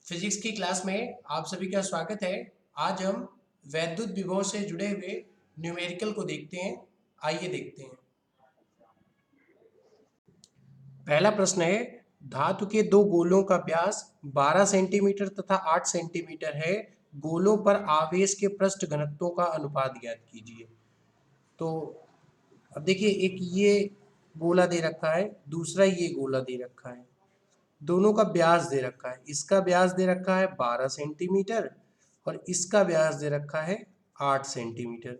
Physics की class में आप सभी का स्वागत है। आज हम वैद्युत विभव से जुड़े हुए न्यूमेरिकल को देखते हैं। आइए देखते हैं। पहला प्रश्न है, धातु के दो गोलों का व्यास 12 सेंटीमीटर तथा 8 सेंटीमीटर है। गोलों पर आवेश के पृष्ठ घनत्वों का अनुपात ज्ञात कीजिए। तो अब देखिए, एक ये गोला दे रखा है, दूसरा ये गोला दे रखा है, दोनों का व्यास दे रखा है। इसका व्यास दे रखा है 12 सेंटीमीटर और इसका व्यास दे रखा है 8 सेंटीमीटर।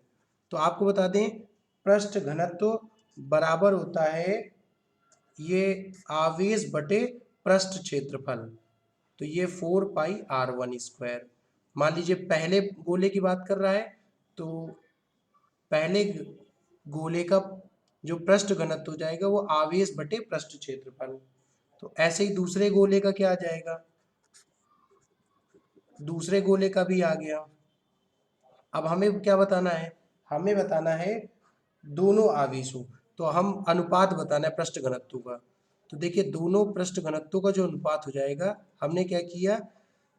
तो आपको बता दें, पृष्ठ घनत्व बराबर होता है ये आवेश बटे पृष्ठ क्षेत्रफल। तो ये 4πr1²। मान लीजिए पहले गोले की बात कर रहा है, तो पहले गोले का जो पृष्ठ घनत्व हो जाएगा वो आवेश बटे पृष्ठ क्षेत्रफल। तो ऐसे ही दूसरे गोले का क्या आ जाएगा, दूसरे गोले का भी आ गया। अब हमें क्या बताना है, हमें बताना है दोनों आवेशों। तो हम अनुपात बताना है पृष्ठ घनत्व का। तो देखिए, दोनों पृष्ठ घनत्व का जो अनुपात हो जाएगा, हमने क्या किया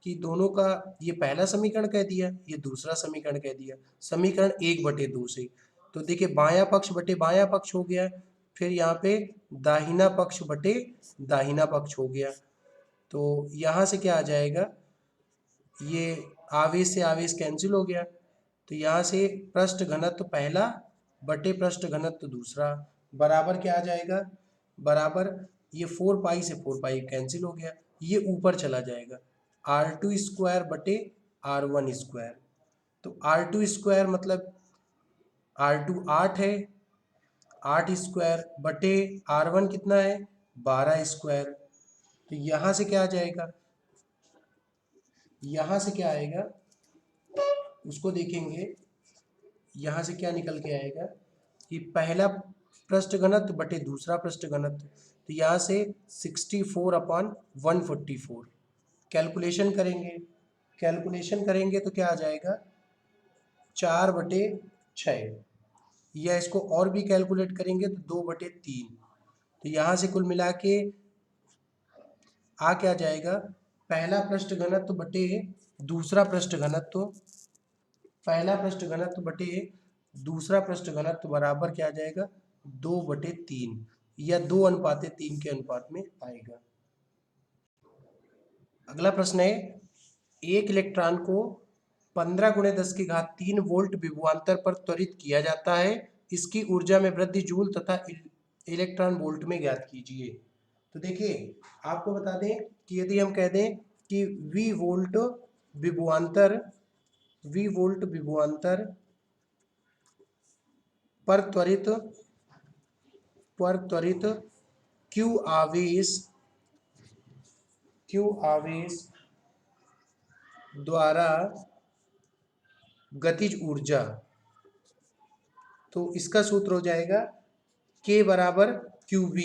कि दोनों का ये पहला समीकरण कह दिया, ये दूसरा समीकरण कह दिया, समीकरण 1/2 से। तो देखिए, बायां पक्ष बटे बायां पक्ष हो गया, फिर यहाँ पे दाहिना पक्ष बटे दाहिना पक्ष हो गया। तो यहाँ से क्या आ जाएगा, ये आवेश से आवेश कैंसिल हो गया। तो यहाँ से पृष्ठ घनत्व पहला बटे पृष्ठ घनत्व दूसरा बराबर क्या आ जाएगा, बराबर ये 4 पाई से 4 पाई कैंसिल हो गया, ये ऊपर चला जाएगा, r2² बटे r1²। तो r2² मतलब r2 8 है, 8² बटे r1 कितना है, 12²। तो यहाँ से क्या आ जाएगा, यहाँ से क्या आएगा उसको देखेंगे। यहाँ से क्या निकल के आएगा कि पहला पृष्ठ घनत्व बटे दूसरा पृष्ठ घनत्व। तो यहाँ से 64/144 कैलकुलेशन करेंगे। कैलकुलेशन करेंगे तो क्या आ जाएगा, 4/6, या इसको और भी कैलकुलेट करेंगे तो 2/3। तो यहाँ से कुल मिला के आ क्या जाएगा, पहला पृष्ठ घनत्व बटे दूसरा पृष्ठ घनत्व, पहला पृष्ठ घनत्व बटे दूसरा पृष्ठ घनत्व बराबर क्या आ जाएगा, 2/3, या 2:3 के अनुपात में आएगा। अगला प्रश्न है, एक इलेक्ट्रॉन को 15 × 10⁻³ वोल्ट विभवांतर पर त्वरित किया जाता है। इसकी ऊर्जा में वृद्धि जूल तथा इलेक्ट्रॉन वोल्ट में ज्ञात कीजिए। तो देखिए, आपको बता दें कि यदि हम कह दें कि v वोल्ट विभवांतर पर त्वरित q आवेश द्वारा गतिज ऊर्जा, तो इसका सूत्र हो जाएगा k बराबर qv।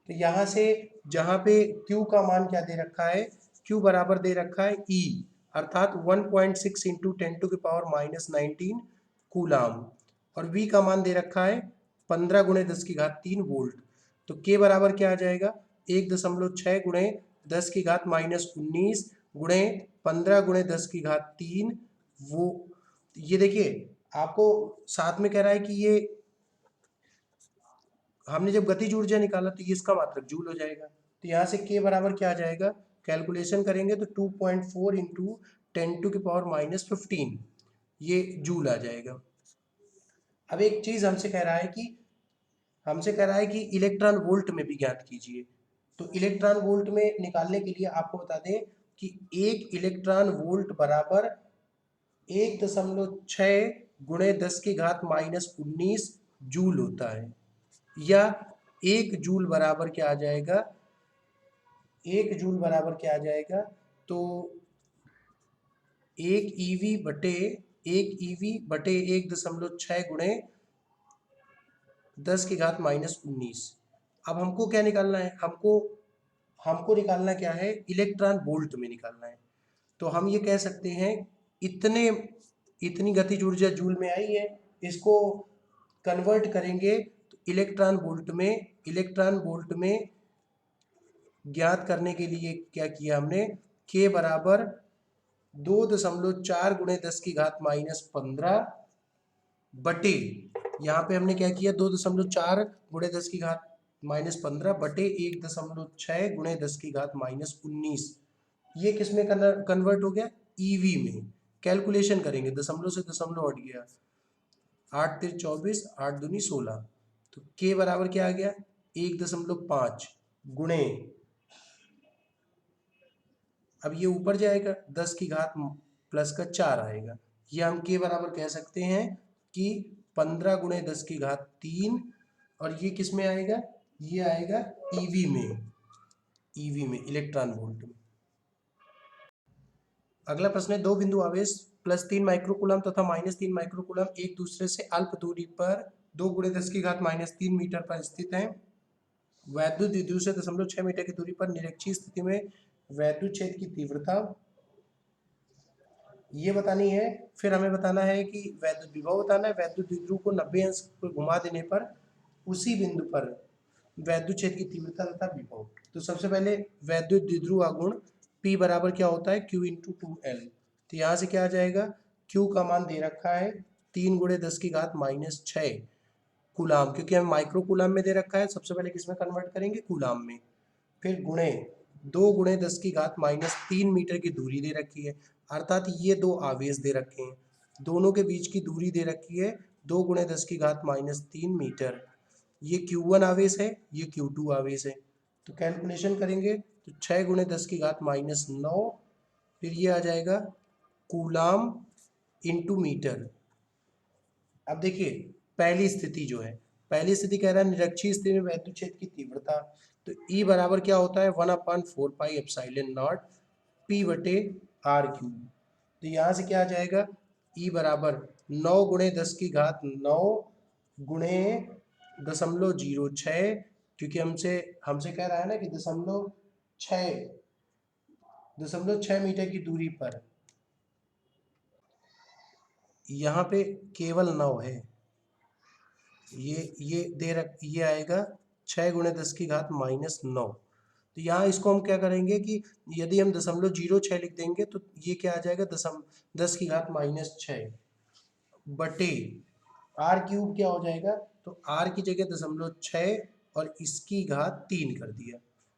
तो यहाँ से जहाँ पे q का मान क्या दे रखा है, q बराबर दे रखा है e, अर्थात 1.6 × 10⁻⁻19 कूलाम, और v का मान दे रखा है 15 × 10⁻³ वोल्ट। तो k बराबर क्या आ जाएगा, 1.6 × 10⁻⁻19 गुणे 15 × 10⁻³ वो। ये देखिए, आपको साथ में कह रहा है कि ये हमने जब गतिज ऊर्जा निकाला तो ये इसका मात्रक जूल हो जाएगा। तो यहाँ से k बराबर क्या आ जाएगा, कैलकुलेशन करेंगे तो 2.4 × 10⁻⁻15 ये जूल आ जाएगा। अब एक चीज हमसे कह रहा है कि इलेक्ट्रॉन वोल्ट में भी ज्ञात कीजिए। तो इलेक्ट्रॉन वोल्ट में निकालने के लिए आपको बता दें कि एक इलेक्ट्रॉन वोल्ट बराबर 1.6 × 10⁻⁻19 जूल होता है, या 1 जूल बराबर क्या आ जाएगा, 1 जूल बराबर क्या आ जाएगा, तो 1 ईवी बटे 1.6 × 10⁻⁻19। अब हमको क्या निकालना है, हमको निकालना क्या है, इलेक्ट्रॉन वोल्ट में निकालना है। तो हम ये कह सकते हैं, इतनी गतिज ऊर्जा जूल में आई है, इसको कन्वर्ट करेंगे तो इलेक्ट्रॉन वोल्ट में ज्ञात करने के लिए क्या किया हमने, के बराबर 2.4 गुणे 10 की घात -15 बटे, यहाँ पे हमने क्या किया, 2.4 गुणे 10 की घात -15 बटे 1.6 गुणे 10 की घात -19। ये किस में कन्वर्ट हो गया, ईवी में। कैलकुलेशन करेंगे, दशमलव से दशमलव हट गया, 8 3 24, 8 दूनी 16, तो के बराबर क्या आ गया, 1.5 गुणे, अब ये ऊपर जाएगा 10 की घात प्लस का 4 आएगा, ये हम के बराबर कह सकते हैं कि 15 गुणे 10 की घात 3, और ये किस में आएगा, ये आएगा ईवी में, ईवी में, इलेक्ट्रॉन वोल्ट में। अगला प्रश्न है, दो बिंदु आवेश +3 माइक्रोकूलम तथा -3 माइक्रोकूलम एक दूसरे से अल्प दूरी पर 2 गुणे 10 की घात -3 मीटर पर स्थित हैं। वैद्युत द्विध्रुव से 0.6 मीटर की दूरी पर निरक्षीय स्थिति में वैद्युत क्षेत्र की तीव्रता ये बतानी है। फिर हमें बताना है कि वैद्युत विभव बताना है। वैद्युत द्विध्रुव को 90 अंश पर घुमा देने पर उसी बिंदु पर वैद्युत क्षेत्र की तीव्रता तथा विभव। तो सबसे पहले वैद्युत द्विध्रुव आघूर्ण P बराबर क्या होता है, Q × 2L। तो यहाँ से क्या आ जाएगा, Q का मान दे रखा है 3 गुणे 10 की घात -6 कूलाम, क्योंकि हमें माइक्रो कूलाम में दे रखा है, सबसे पहले किस में कन्वर्ट करेंगे, कूलाम में। फिर गुणे 2 गुणे 10 की घात -3 मीटर की दूरी दे रखी है, अर्थात ये दो आवेश दे रखे हैं, दोनों के बीच की दूरी दे रखी है 2 गुणे 10 की घात -3 मीटर। ये Q1 आवेश है, ये Q2 आवेश है। तो कैलकुलेशन करेंगे तो 6 गुणे 10 की घात -9, फिर ये आ जाएगा कूलाम इंटू मीटर। अब देखिए पहली स्थिति जो है, पहली स्थिति कह रहा है निरक्षीय स्थिति में वैद्युत क्षेत्र की तीव्रता, तो E बराबर क्या होता है, 1/4 पाई एप्सिलॉन नॉट P बटे R क्यूब। तो यहाँ से क्या आ जाएगा, E बराबर 9 गुणे 10 की घात 9 गुणे 0.06, क्योंकि हमसे कह रहा है ना कि 0.6 मीटर की दूरी पर, यहाँ पे केवल 9 है, ये आएगा 6 गुणे 10 की घात -9। तो यहाँ इसको हम क्या करेंगे कि यदि हम 0.06 लिख देंगे तो ये क्या आ जाएगा, 10 की घात -6 बटे आर क्यूब क्या हो जाएगा, तो आर की जगह 0.6 और इसकी घात 3 कर दिया।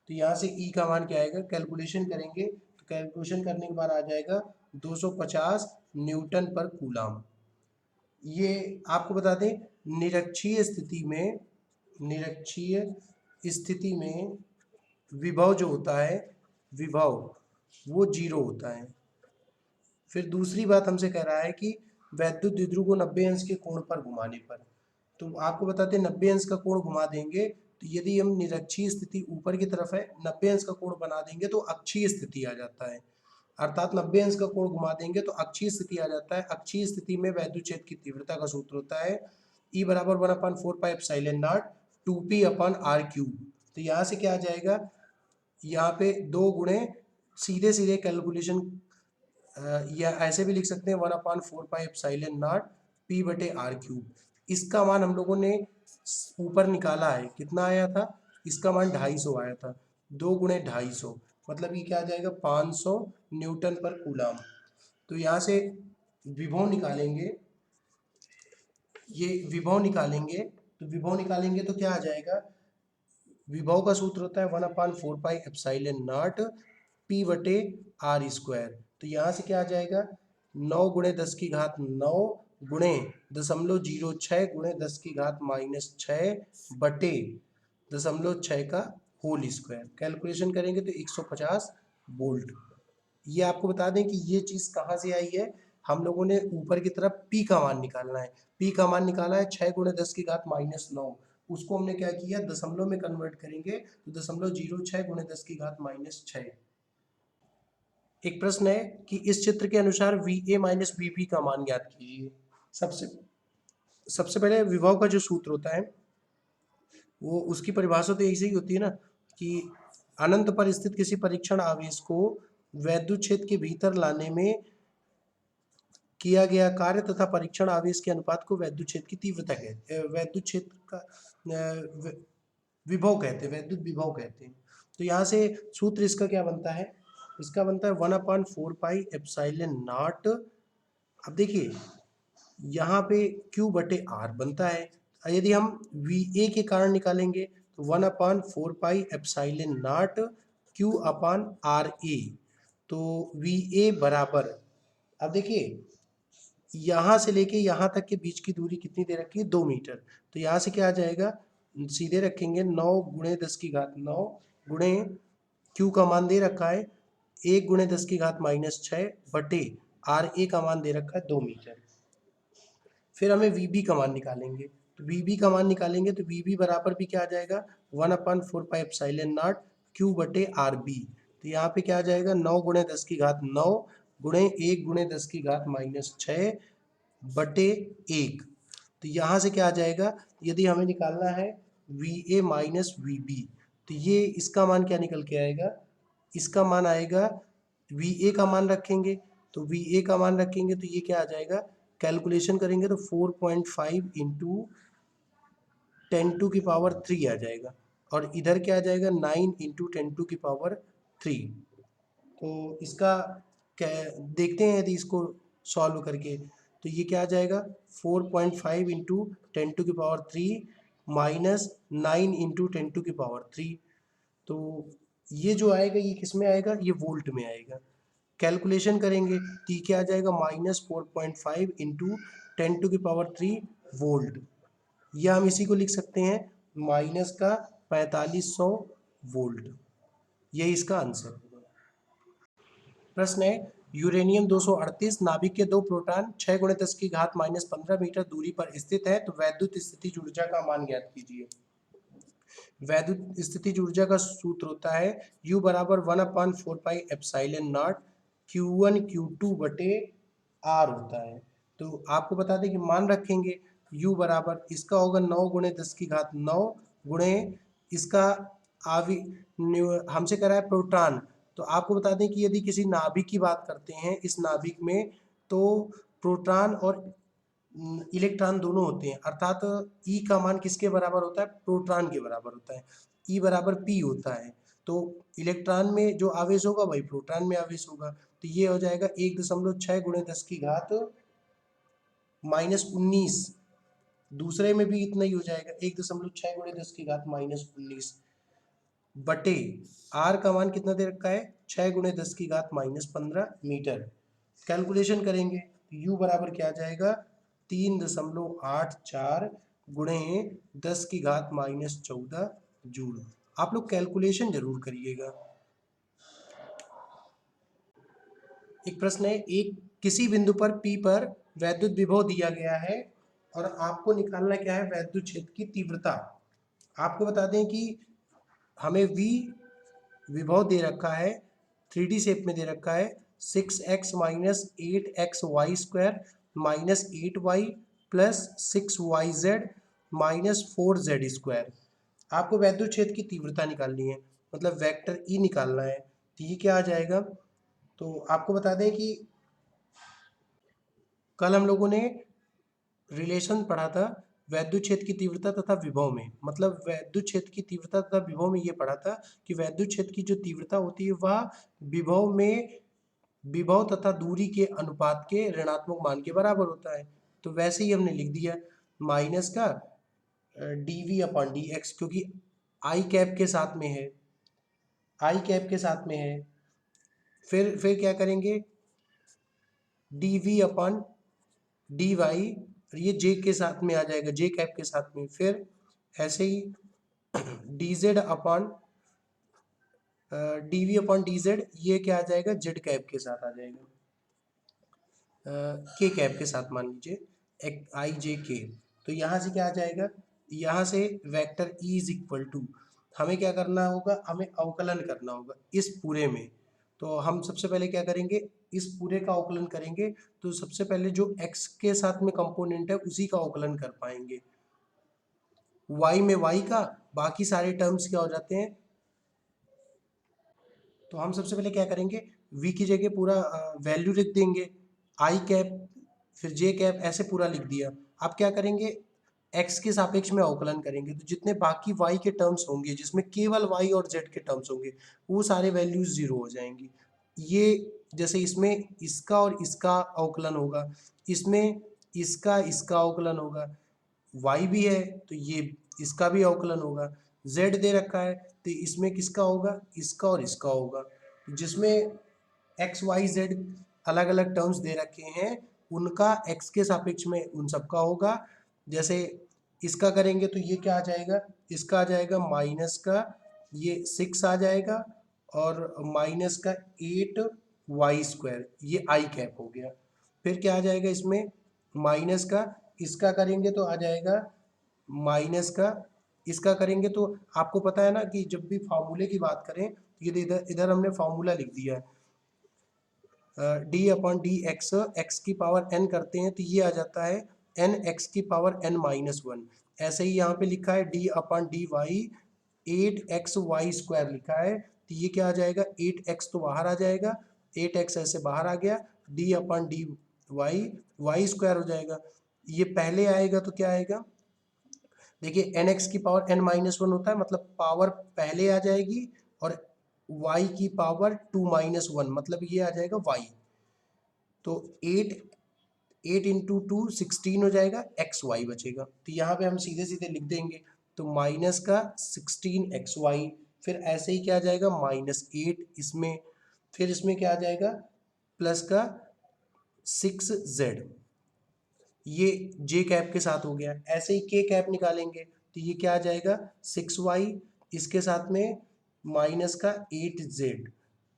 तो यहाँ से ई का मान क्या आएगा, कैलकुलेशन करेंगे तो कैलकुलेशन करने के बाद आ जाएगा 250 न्यूटन पर कूलाम। ये आपको बता दें निरक्षीय स्थिति में विभव जो होता है, विभव वो 0 होता है। फिर दूसरी बात हमसे कह रहा है कि वैद्युत द्विध्रुव को 90 अंश के कोण पर घुमाने पर, तो आपको बताते हैं 90 अंश का कोण घुमा देंगे तो यदि हम निरक्षीय स्थिति ऊपर की तरफ है, 90 अंश का कोण बना देंगे तो अक्षीय स्थिति आ जाता है, अर्थात 90 अंश का कोण घुमा देंगे तो अक्षीय स्थिति आ जाता है। अक्षीय स्थिति में वैद्युत क्षेत्र की तीव्रता का सूत्र होता है E बराबर 1/4 pi epsilon not 2P upon R cube. तो यहाँ से क्या आ जाएगा, यहाँ पे 2 गुणे सीधे सीधे कैलकुलेशन या ऐसे भी लिख सकते हैं 1/4 पाई एप्सिलॉन नॉट P बटे R क्यूब। इसका मान हम लोगों ने ऊपर निकाला है, कितना आया था, इसका मान 250 आया था, 2 गुणे 250 मतलब ये क्या आ जाएगा 500 न्यूटन पर कूलाम। तो यहाँ से विभव निकालेंगे, ये विभव निकालेंगे तो क्या आ जाएगा, विभव का सूत्र होता है 1/4 पाई एप्सिलॉन नॉट P बटे R स्क्वायर। तो यहाँ से क्या आ जाएगा 9 गुणे 10 की घात 9 गुणे 0.06 गुणे 10 की घात -6 बटे 0.6 का होल स्क्वायर। कैलकुलेशन करेंगे तो 150 वोल्ट। ये आपको बता दें कि ये चीज़ कहाँ से आई है, हम लोगों ने ऊपर की तरफ P का मान निकालना है, P का मान निकाला है 6 गुणे 10 की घात -9, उसको हमने क्या किया दशमलव में कन्वर्ट करेंगे तो 0.06 गुणे 10 की घात -6। एक प्रश्न है कि इस चित्र के अनुसार VA माइनस VB का मान ज्ञात कीजिए। सबसे पहले विभव का जो सूत्र होता है वो उसकी परिभाषा तो ऐसी ही होती है ना कि अनंत पर स्थित किसी परीक्षण आवेश को वैद्युत क्षेत्र के भीतर लाने में किया गया कार्य तथा परीक्षण आवेश के अनुपात को वैद्युत क्षेत्र की तीव्रता कहते हैं, वैद्युत क्षेत्र का विभव कहते हैं, वैद्युत विभव कहते हैं। तो यहाँ से सूत्र इसका क्या बनता है, इसका बनता है 1/4πε0। अब देखिए यहाँ पे Q/R बनता है। यदि हम VA के कारण निकालेंगे तो 1/4πε0 Q/RA। तो VA बराबर, अब देखिए यहाँ से लेके यहाँ तक के बीच की दूरी कितनी दे रखी है, 2 मीटर। तो यहाँ से क्या आ जाएगा, सीधे रखेंगे 9 × 10⁻9 गुणे Q का मान दे रखा है 1 × 10⁻6 बटे RA का मान दे रखा है 2 मीटर। फिर हमें VB का मान निकालेंगे, तो VB का मान निकालेंगे तो VB बराबर भी क्या आ जाएगा 1/4πε0 Q/RB। तो यहाँ पे क्या आ जाएगा 9 × 10⁻9 गुणे 1 × 10⁻6 बटे 1। तो यहाँ से क्या आ जाएगा, यदि हमें निकालना है VA माइनस VB, तो ये इसका मान क्या निकल के आएगा, इसका मान आएगा, VA का मान रखेंगे तो VA का मान रखेंगे तो ये क्या आ जाएगा, कैलकुलेशन करेंगे तो 4.5 × 10⁻³ आ जाएगा, और इधर क्या आ जाएगा 9 × 10⁻3। तो इसका क्या देखते हैं, यदि इसको सॉल्व करके तो ये क्या आ जाएगा 4.5 × 10⁻³ माइनस 9 × 10⁻3। तो ये जो आएगा ये किस में आएगा, ये वोल्ट में आएगा। कैलकुलेशन करेंगे तो ये क्या आ जाएगा -4.5 × 10⁻³ वोल्ट, या हम इसी को लिख सकते हैं -4500 वोल्ट। यही इसका आंसर होगा। प्रश्न है, यूरेनियम 238 नाभिक के 2 प्रोटॉन 6 × 10⁻15 मीटर दूरी पर स्थित है, तो वैद्युत स्थितिज ऊर्जा का मान ज्ञात कीजिए। वैद्युत स्थितिज ऊर्जा का सूत्र होता है U बराबर 1/4πε0 Q1 Q2 बटे R होता है। तो आपको बता दें कि मान रखेंगे U बराबर, इसका होगा 9 × 10⁻9 गुणे इसका हमसे करा है प्रोटॉन। तो आपको बता दें कि यदि किसी नाभिक की बात करते हैं, इस नाभिक में तो प्रोटॉन और इलेक्ट्रॉन दोनों होते हैं, अर्थात E का मान किसके बराबर होता है, प्रोटॉन के बराबर होता है। E बराबर P होता है, तो इलेक्ट्रॉन में जो आवेश होगा वही प्रोटॉन में आवेश होगा। तो ये हो जाएगा 1.6 × 10⁻−19। दूसरे में भी इतना ही हो जाएगा 1.6 × 10⁻−19 बटे R का मान कितना दे रखा है 6 × 10⁻−15 मीटर। कैलकुलेशन करेंगे U बराबर क्या आ जाएगा 3.84 गुणे 10⁻14 जूल। आप लोग कैलकुलेशन जरूर करिएगा। एक प्रश्न है, एक किसी बिंदु पर P पर वैद्युत विभव दिया गया है और आपको निकालना क्या है, वैद्युत क्षेत्र की तीव्रता। आपको बता दें कि हमें V विभव दे रखा है, 3D शेप में दे रखा है 6x - 8xy² - 8y + 6yz - 4z²। आपको वैद्युत क्षेत्र की तीव्रता निकालनी है, मतलब वेक्टर E निकालना है। तो ये क्या आ जाएगा, तो आपको बता दें कि कल हम लोगों ने रिलेशन पढ़ा था वैद्युत क्षेत्र की तीव्रता तथा विभव में, मतलब वैद्युत क्षेत्र की तीव्रता तथा विभव में ये पढ़ा था कि वैद्युत क्षेत्र की जो तीव्रता होती है वह विभव में विभव तथा दूरी के अनुपात के ऋणात्मक मान के बराबर होता है। तो वैसे ही हमने लिख दिया माइनस का dV/dx, क्योंकि आई कैप के साथ में है, आई कैप के साथ में है। फिर क्या करेंगे dV/dy, ये जे के साथ में आ जाएगा, जे कैप के साथ में। फिर ऐसे ही dV/dz, ये क्या आ जाएगा जेड कैप के साथ आ जाएगा, के कैप के साथ मान लीजिए आई जे के। तो यहाँ से क्या आ जाएगा, यहाँ से वेक्टर E = हमें क्या करना होगा, हमें अवकलन करना होगा इस पूरे में। तो हम सबसे पहले क्या करेंगे, इस पूरे का अवकलन करेंगे। तो सबसे पहले जो x के साथ में कंपोनेंट है उसी का अवकलन कर पाएंगे, y में y का, बाकी सारे टर्म्स क्या हो जाते हैं। तो हम सबसे पहले क्या करेंगे, v की जगह पूरा वैल्यू लिख देंगे, आई कैप फिर जे कैप, ऐसे पूरा लिख दिया। अब क्या करेंगे, x के सापेक्ष में अवकलन करेंगे, तो जितने बाकी y के टर्म्स होंगे जिसमें केवल y और z के टर्म्स होंगे वो सारे वैल्यूज 0 हो जाएंगी। ये जैसे इसमें इसका और इसका अवकलन होगा, इसमें इसका इसका अवकलन होगा, y भी है तो ये इसका भी अवकलन होगा, z दे रखा है तो इसमें किसका होगा, इसका और इसका होगा। जिसमें x y z अलग अलग टर्म्स दे रखे हैं उनका x के सापेक्ष में उन सबका होगा। जैसे इसका करेंगे तो ये क्या आ जाएगा, इसका आ जाएगा माइनस का ये 6 आ जाएगा और माइनस का 8y², ये आई कैप हो गया। फिर क्या आ जाएगा इसमें माइनस का, इसका करेंगे तो आ जाएगा माइनस का, इसका करेंगे तो आपको पता है ना कि जब भी फार्मूले की बात करें ये इधर इधर हमने फार्मूला लिख दिया है, D upon D x, x की पावर n करते हैं तो ये आ जाता है n एक्स की पावर n-1। ऐसे ही यहाँ पे लिखा है D upon D Y 8xy² लिखा है तो ये क्या आ जाएगा 8x तो बाहर आ जाएगा, 8x ऐसे बाहर आ गया, D upon D Y y² हो जाएगा। ये पहले आएगा तो क्या आएगा, देखिए nx की पावर n-1 होता है मतलब पावर पहले आ जाएगी और y की पावर 2-1 मतलब ये आ जाएगा y। तो 8 इंटू 2 16 हो जाएगा, एक्स वाई बचेगा तो यहाँ पे हम सीधे सीधे लिख देंगे तो माइनस का 16xy, फिर ऐसे ही क्या आ जाएगा -8 इसमें, फिर इसमें क्या आ जाएगा प्लस का 6z, ये j कैप के साथ हो गया। ऐसे ही k कैप निकालेंगे तो ये क्या आ जाएगा 6y, इसके साथ में माइनस का 8z,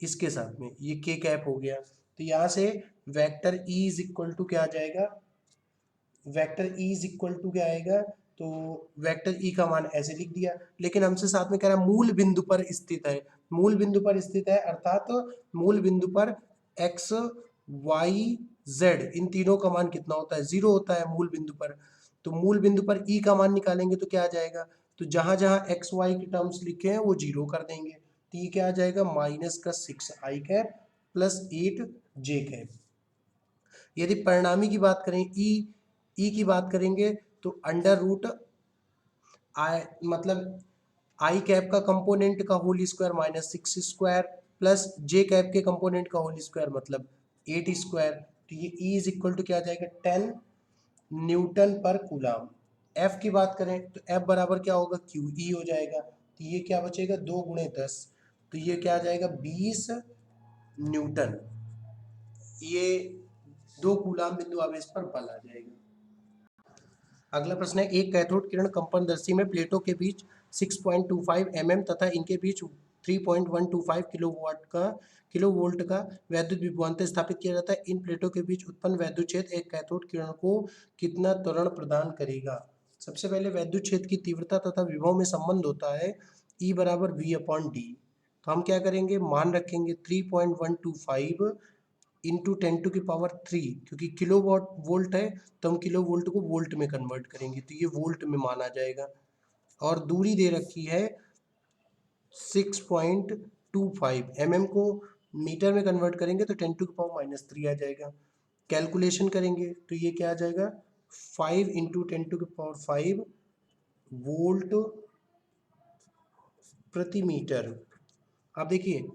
इसके साथ में ये k कैप हो गया। तो यहाँ से vector E is equal to क्या आ जाएगा, vector E is equal to क्या आएगा, तो वेक्टर E का मान ऐसे लिख दिया, लेकिन हमसे साथ में कह रहा है मूल बिंदु पर स्थित है, मूल बिंदु पर स्थित है अर्थात मूल बिंदु पर x y z इन तीनों का मान कितना होता है 0 होता है मूल बिंदु पर। तो मूल बिंदु पर E का मान निकालेंगे तो क्या आ जाएगा, तो जहां जहां x y के टर्म्स लिखे हैं वो 0 कर देंगे तो ये क्या आ जाएगा माइनस का 6i cap plus 8j cap. यदि परिणामी की बात करें ई की बात करेंगे तो अंडर रूट आई मतलब आई कैप का कंपोनेंट का होल स्क्वायर -6² प्लस जे कैप के कंपोनेंट का होल स्क्वायर मतलब 8²। तो ये ई इज इक्वल टू क्या आ जाएगा 10 न्यूटन पर कूलम। एफ की बात करें तो एफ बराबर क्या होगा क्यू ई हो जाएगा, तो ये क्या बचेगा 2 × 10 तो ये क्या आ जाएगा 20 न्यूटन, ये 2 कूलम बिंदु आवेश पर बल आ जाएगा। अगला प्रश्न है एक कैथोड किरण कंपनदर्शी में प्लेटों के बीच 6.25 mm तथा इनके बीच 3.125 किलोवोल्ट का वैद्युत विभवांतर स्थापित किया जाता है। इन प्लेटों के बीच उत्पन्न वैद्युत क्षेत्र एक कैथोड किरण को कितना त्वरण प्रदान करेगा। सबसे पहले वैद्युत क्षेत्र की तीव्रता तथा विभव में संबंध होता है E बराबर V/D। तो हम क्या करेंगे मान रखेंगे 3.125 इंटू 10⁻³ क्योंकि किलो वोल्ट है तो हम किलो वोल्ट को वोल्ट में कन्वर्ट करेंगे तो ये वोल्ट में माना जाएगा। और दूरी दे रखी है 6.25 mm को मीटर में कन्वर्ट करेंगे तो 10⁻³ आ जाएगा। कैलकुलेशन करेंगे तो ये क्या आ जाएगा 5 इंटू 10⁵ वोल्ट प्रति मीटर। अब देखिए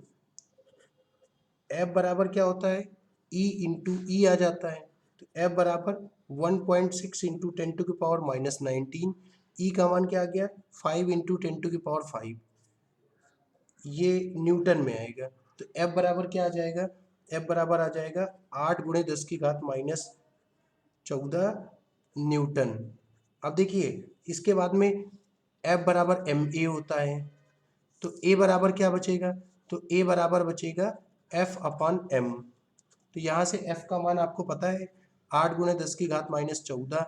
F बराबर क्या होता है E इंटू ई आ जाता है तो F बराबर 1.6 इंटू 10⁻⁻19। E का मान क्या आ गया 5 इंटू 10⁵, ये न्यूटन में आएगा तो F बराबर क्या आ जाएगा, F बराबर आ जाएगा 8 × 10⁻14 न्यूटन। अब देखिए इसके बाद में F बराबर ma होता है तो A बराबर क्या बचेगा, तो A बराबर बचेगा F/m। तो यहाँ से F का मान आपको पता है 8 × 10⁻14,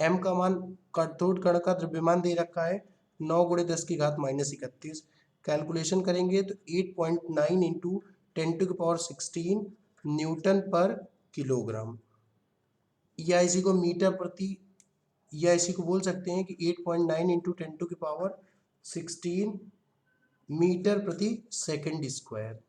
m का मान कैथोड कण का द्रव्यमान दे रखा है 9 × 10⁻31। कैलकुलेशन करेंगे तो 8.9 इंटू 10⁻16 न्यूटन पर किलोग्राम, या इसी को मीटर प्रति, या इसी को बोल सकते हैं कि 8.9 इंटू 10⁻16 मीटर प्रति सेकंड स्क्वायर।